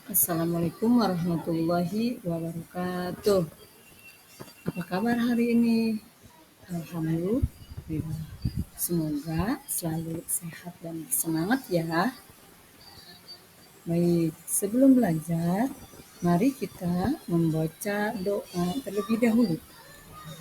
Assalamualaikum warahmatullahi wabarakatuh. Apa kabar hari ini? Alhamdulillah. Semoga selalu sehat dan semangat ya. Baik, sebelum belajar, mari kita membaca doa terlebih dahulu.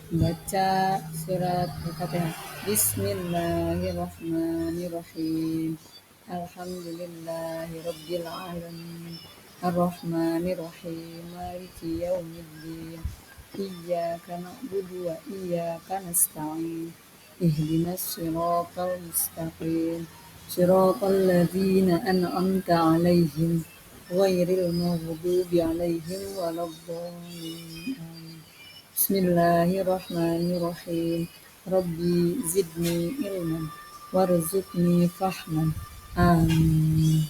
Membaca surat Al-Fatihah. Bismillahirrahmanirrahim. Alhamdulillahirabbil alamin. Ar-Rahmanir-Rahim. Maliki yaumiddin. Iyyaka na'budu wa iyyaka nasta'in. Ihdinas siratal mustaqim. Siratal ladzina an'amta 'alaihim ghairil maghdubi 'alaihim waladdallin. Amin. Bismillahirrahmanirrahim. Rabbi zidni ilman warzuqni fahman. Amin.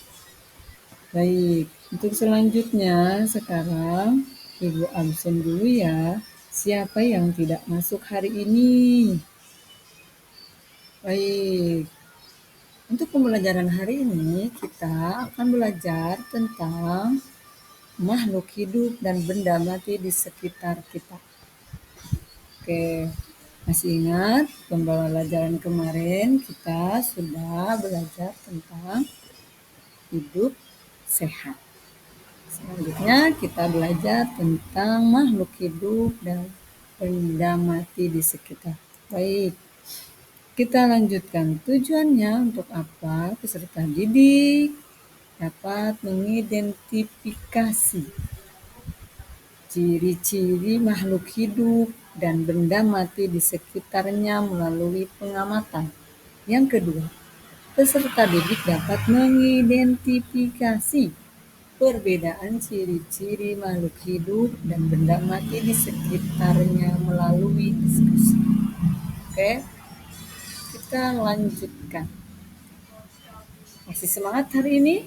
Baik, untuk selanjutnya sekarang Ibu absen dulu ya. Siapa yang tidak masuk hari ini? Baik, untuk pembelajaran hari ini kita akan belajar tentang makhluk hidup dan benda mati di sekitar kita. Oke, masih ingat pembelajaran kemarin kita sudah belajar tentang hidup sehat. Selanjutnya kita belajar tentang makhluk hidup dan benda mati di sekitar. Baik, kita lanjutkan. Tujuannya untuk apa? Peserta didik dapat mengidentifikasi ciri-ciri makhluk hidup dan benda mati di sekitarnya melalui pengamatan. Yang kedua, peserta didik dapat mengidentifikasi perbedaan ciri-ciri makhluk hidup dan benda mati di sekitarnya melalui diskusi. Oke, kita lanjutkan. Masih semangat hari ini?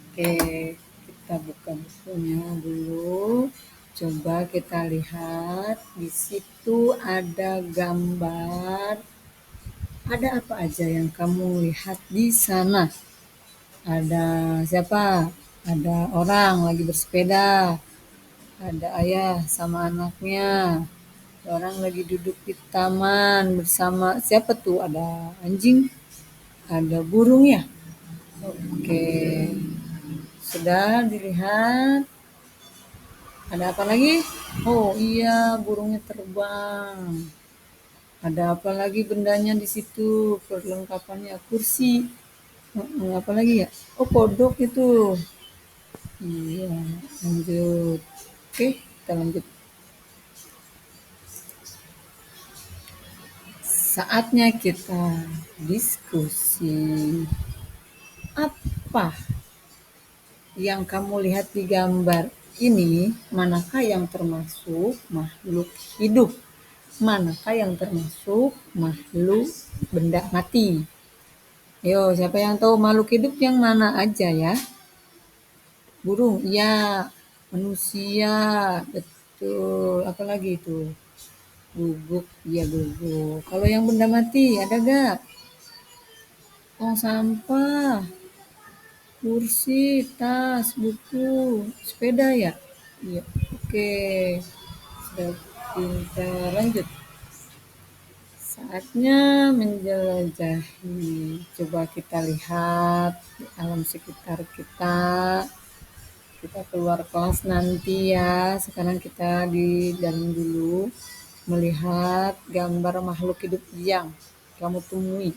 Oke, kita buka bukunya dulu. Coba kita lihat, di situ ada gambar. Ada apa aja yang kamu lihat di sana? Ada siapa? Ada orang lagi bersepeda. Ada ayah sama anaknya. Orang lagi duduk di taman bersama siapa tuh? Ada anjing, ada burung ya? Oke, sudah dilihat. Ada apa lagi? Oh iya, burungnya terbang. Ada apa lagi bendanya di situ? Perlengkapannya kursi. Apa lagi ya? Oh kodok itu. Iya, lanjut. Oke, kita lanjut. Saatnya kita diskusi. Apa yang kamu lihat di gambar ini? Manakah yang termasuk makhluk hidup? Manakah yang termasuk makhluk benda mati? Ayo, siapa yang tahu makhluk hidup yang mana aja ya? Burung, iya. Manusia, betul. Apa lagi itu? Guguk, iya guguk. Kalau yang benda mati, ada gak? Tong sampah, kursi, tas, buku, sepeda ya? Iya, oke. Sudah pintar, lanjut. Saatnya menjelajahi. Coba kita lihat di alam sekitar kita. Kita keluar kelas nanti ya. Sekarang kita di dalam dulu melihat gambar makhluk hidup yang kamu temui.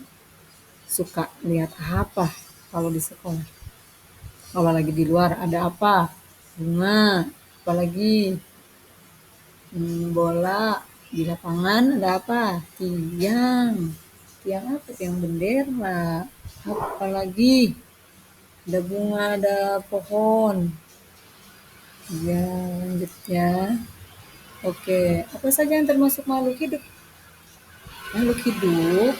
Suka lihat apa kalau di sekolah? Kalau lagi di luar ada apa? Bunga, apalagi bola. Di lapangan ada apa? Tiang. Tiang apa? Tiang bendera. Apalagi ada bunga, ada pohon. Ya, lanjut ya. Oke, apa saja yang termasuk makhluk hidup? Makhluk hidup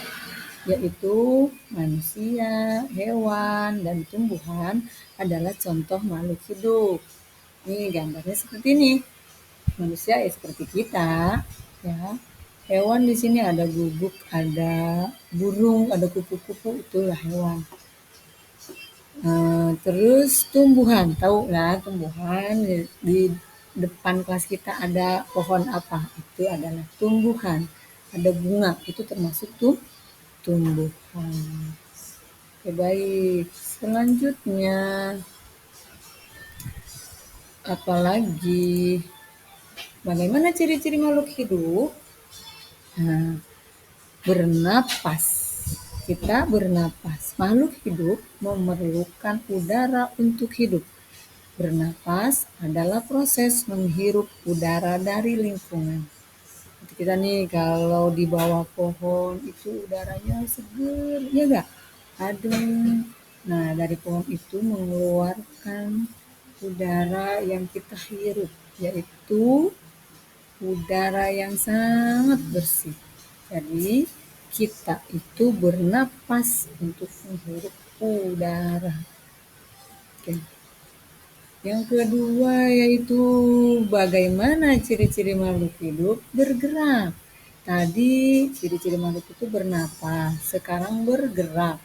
yaitu manusia, hewan, dan tumbuhan adalah contoh makhluk hidup. Nih gambarnya seperti ini. Manusia ya seperti kita, ya. Hewan di sini ada guguk, ada burung, ada kupu-kupu, itulah hewan. Terus tumbuhan, tahu lah tumbuhan di depan kelas kita ada pohon apa? Itu adalah tumbuhan. Ada bunga, itu termasuk tuh tumbuhan. Oke, baik. Selanjutnya, apalagi bagaimana ciri-ciri makhluk hidup? Nah, bernapas. Kita bernapas. Makhluk hidup memerlukan udara untuk hidup. Bernapas adalah proses menghirup udara dari lingkungan. Kita nih kalau di bawah pohon itu udaranya seger, ya enggak? Adem. Nah, dari pohon itu mengeluarkan udara yang kita hirup, yaitu udara yang sangat bersih. Jadi, kita itu bernapas untuk menghirup udara. Oke. Yang kedua yaitu bagaimana ciri-ciri makhluk hidup bergerak. Tadi ciri-ciri makhluk itu bernapas, sekarang bergerak.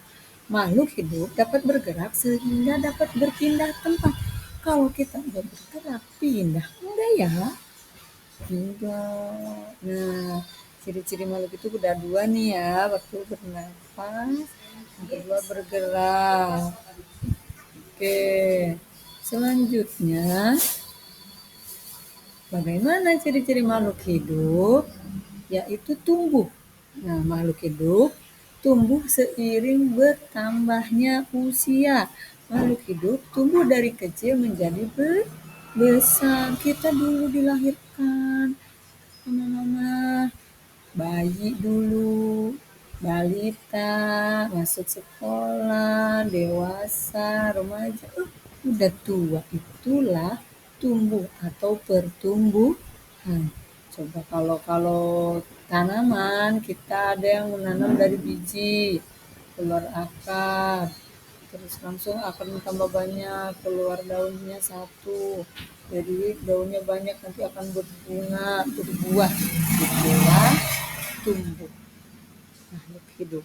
Makhluk hidup dapat bergerak sehingga dapat berpindah tempat. Kalau kita nggak bergerak, pindah enggak ya? Enggak. Nah, ciri-ciri makhluk itu udah dua nih ya, waktu bernapas, yang kedua bergerak. Oke, selanjutnya bagaimana ciri-ciri makhluk hidup? Yaitu tumbuh. Nah, makhluk hidup tumbuh seiring bertambahnya usia. Makhluk hidup tumbuh dari kecil menjadi besar. Kita dulu dilahirkan mama-mama, bayi dulu, balita, masuk sekolah, dewasa, remaja, udah tua. Itulah tumbuh atau pertumbuhan. Coba kalau tanaman kita ada yang menanam dari biji, keluar akar, terus langsung akan tambah banyak, keluar daunnya satu, jadi daunnya banyak nanti akan berbunga, berbuah. Itulah tumbuh makhluk hidup.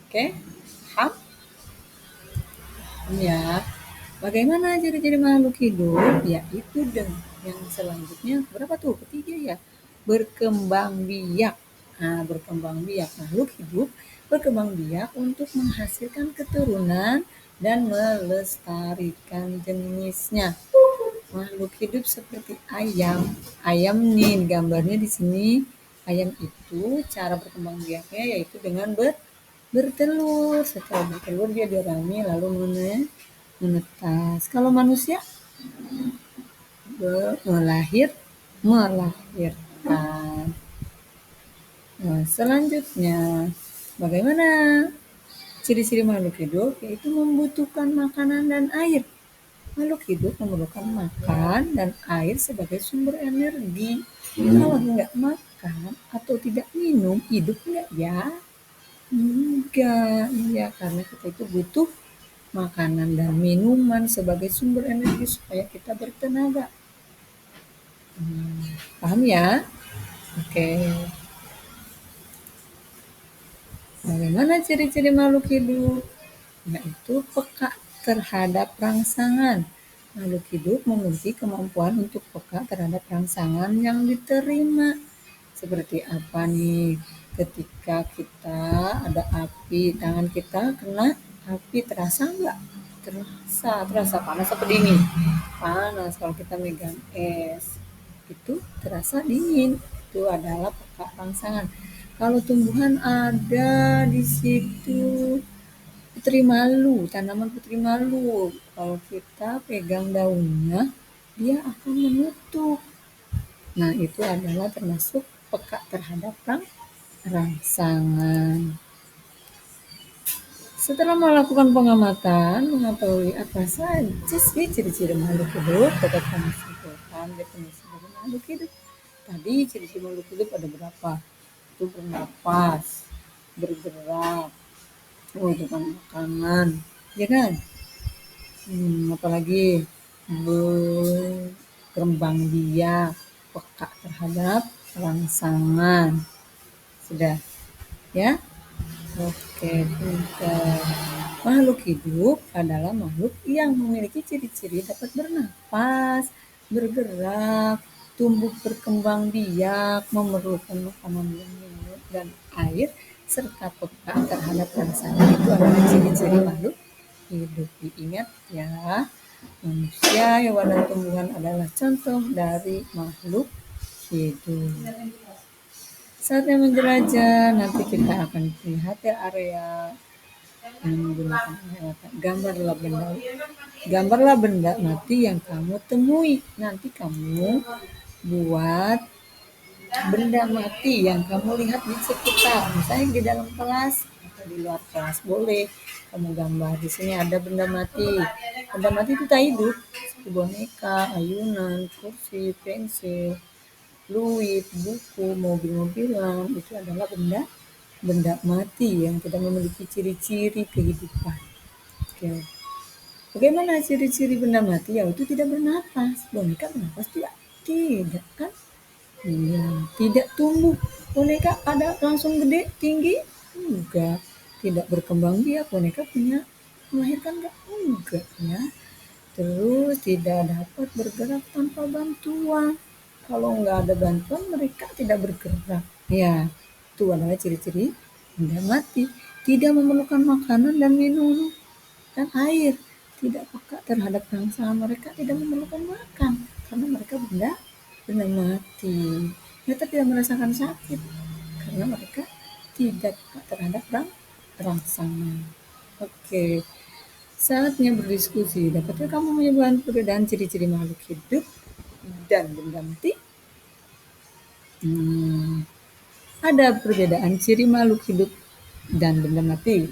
Oke, paham? Ya. Bagaimana ciri-ciri makhluk hidup? Yaitu yang selanjutnya berapa tuh? Ketiga ya. Berkembang biak. Nah, berkembang biak. Makhluk hidup berkembang biak untuk menghasilkan keturunan dan melestarikan jenisnya. Makhluk hidup seperti ayam. Ayam nih gambarnya di sini. Ayam itu cara berkembang biaknya yaitu dengan bertelur. Setelah bertelur dia dirami lalu menetas. Kalau manusia melahirkan. Nah, selanjutnya bagaimana ciri-ciri makhluk hidup? Yaitu membutuhkan makanan dan air. Makhluk hidup memerlukan makan dan air sebagai sumber energi. Kalau nggak makan atau tidak minum, hidup nggak ya? Enggak, iya karena kita itu butuh makanan dan minuman sebagai sumber energi supaya kita bertenaga. Paham ya? Oke. Bagaimana ciri-ciri makhluk hidup? Yaitu peka terhadap rangsangan. Makhluk hidup memiliki kemampuan untuk peka terhadap rangsangan yang diterima. Seperti apa nih? Ketika kita ada api, tangan kita kena api, terasa nggak? Terasa panas apa dingin? Panas. Kalau kita megang es, itu terasa dingin. Itu adalah peka rangsangan. Kalau tumbuhan ada di situ putri malu, tanaman putri malu. Kalau kita pegang daunnya, dia akan menutup. Nah, itu adalah termasuk peka terhadap rangsangan. Setelah melakukan pengamatan, mengetahui apa saja sih ciri-ciri makhluk hidup, dapat kami simpulkan definisi dari makhluk hidup. Tadi ciri-ciri makhluk hidup ada berapa? Itu bernapas, bergerak, itu kan makanan, ya kan? Apalagi berkembang biak, peka terhadap rangsangan. Sudah, ya? Oke, pintar. Makhluk hidup adalah makhluk yang memiliki ciri-ciri dapat bernapas, bergerak, tumbuh berkembang biak, memerlukan makanan dan air, serta peka terhadap rasa. Itu adalah ciri-ciri makhluk hidup. Diingat ya, manusia, hewan, dan tumbuhan adalah contoh dari makhluk hidup. Saatnya menjelajah, nanti kita akan lihat ya area yang menggunakan penglihatan. Gambarlah benda mati yang kamu temui. Nanti kamu buat benda mati yang kamu lihat di sekitar, misalnya di dalam kelas atau di luar kelas boleh kamu gambar. Di sini ada benda mati. Benda mati itu tak hidup, seperti boneka, ayunan, kursi, pensil, fluid, buku, mobil-mobilan. Itu adalah benda mati yang tidak memiliki ciri-ciri kehidupan. Oke. Bagaimana ciri-ciri benda mati? Yaitu tidak bernapas. Boneka bernapas tidak? Tidak kan? Iya, tidak tumbuh. Boneka ada langsung gede, tinggi? Enggak. Tidak berkembang biak. Boneka punya melahirkan enggak? Enggak ya. Terus tidak dapat bergerak tanpa bantuan. Kalau nggak ada bantuan mereka tidak bergerak. Ya, itu adalah ciri-ciri benda mati. Tidak memerlukan makanan dan minum dan air. Tidak peka terhadap rangsangan, mereka tidak memerlukan makan karena mereka benda mati. Mereka tidak merasakan sakit karena mereka tidak peka terhadap rangsangan. Oke, saatnya berdiskusi. Dapatkah kamu menyebutkan perbedaan ciri-ciri makhluk hidup dan benda mati? Ada perbedaan ciri makhluk hidup dan benda mati.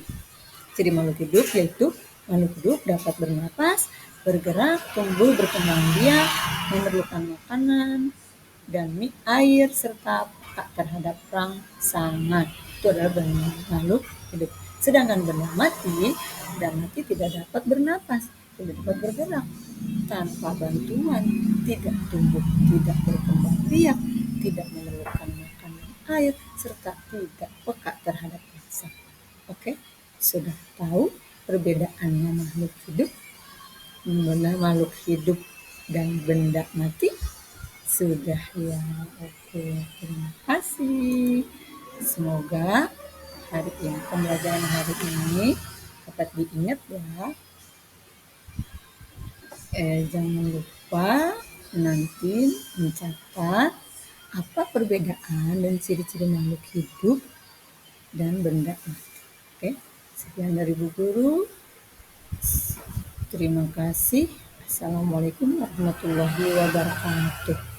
Ciri makhluk hidup yaitu makhluk hidup dapat bernapas, bergerak, tumbuh, berkembang biak, memerlukan makanan dan air serta peka terhadap rangsangan. Itu adalah makhluk hidup. Sedangkan benda mati tidak dapat bernapas, tidak dapat bergerak tanpa bantuan, tidak tumbuh, tidak berkembang biak, tidak memerlukan makanan, air serta tidak peka terhadap rasa. Oke, sudah tahu perbedaannya makhluk hidup dan benda mati? Sudah ya. Oke, terima kasih. Semoga pembelajaran hari ini dapat diingat ya. Jangan lupa nanti mencatat apa perbedaan dan ciri-ciri makhluk hidup dan benda mati. Oke, sekian dari Bu Guru. Terima kasih. Assalamualaikum warahmatullahi wabarakatuh.